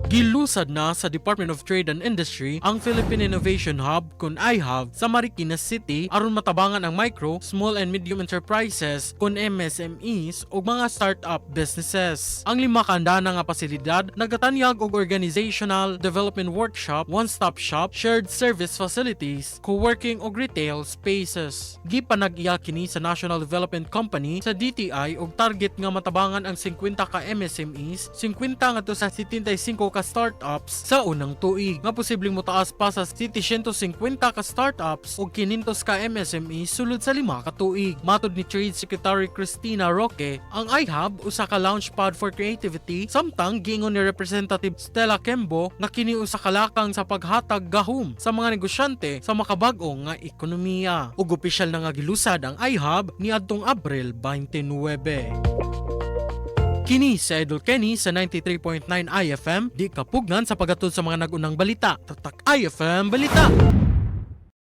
Gilusad na sa Department of Trade and Industry ang Philippine Innovation Hub kun iHub sa Marikina City aron matabangan ang micro, small and medium enterprises kun MSMEs ug mga startup businesses. Ang 5 kaandana nga pasilidad nagatanyag og organizational development workshop, one-stop shop, shared service facilities, co-working ug retail spaces. Gipanag-iya kini sa National Development Company sa DTI og target nga matabangan ang 50 ka MSMEs, 50 ngadto sa 75 ka startups sa unang tuig. Nga posibleng motaas pa sa 750 ka startups ug 500 ka MSMEs sulod sa 5 ka tuig. Matod ni Trade Secretary Cristina Roque, ang iHub usa ka launchpad for creativity samtang giingon ni Representative Stella Kembo nga kini usa ka lakang sa paghatag gahom sa mga negosyante sa makabag-o nga ekonomiya. Ug opisyal na nga gilusad ang iHub niadtong Abril 29. Kini sa Idol Kenny sa 93.9 IFM, di kapugnan sa pagatod sa mga nagunang balita. Tatak IFM Balita!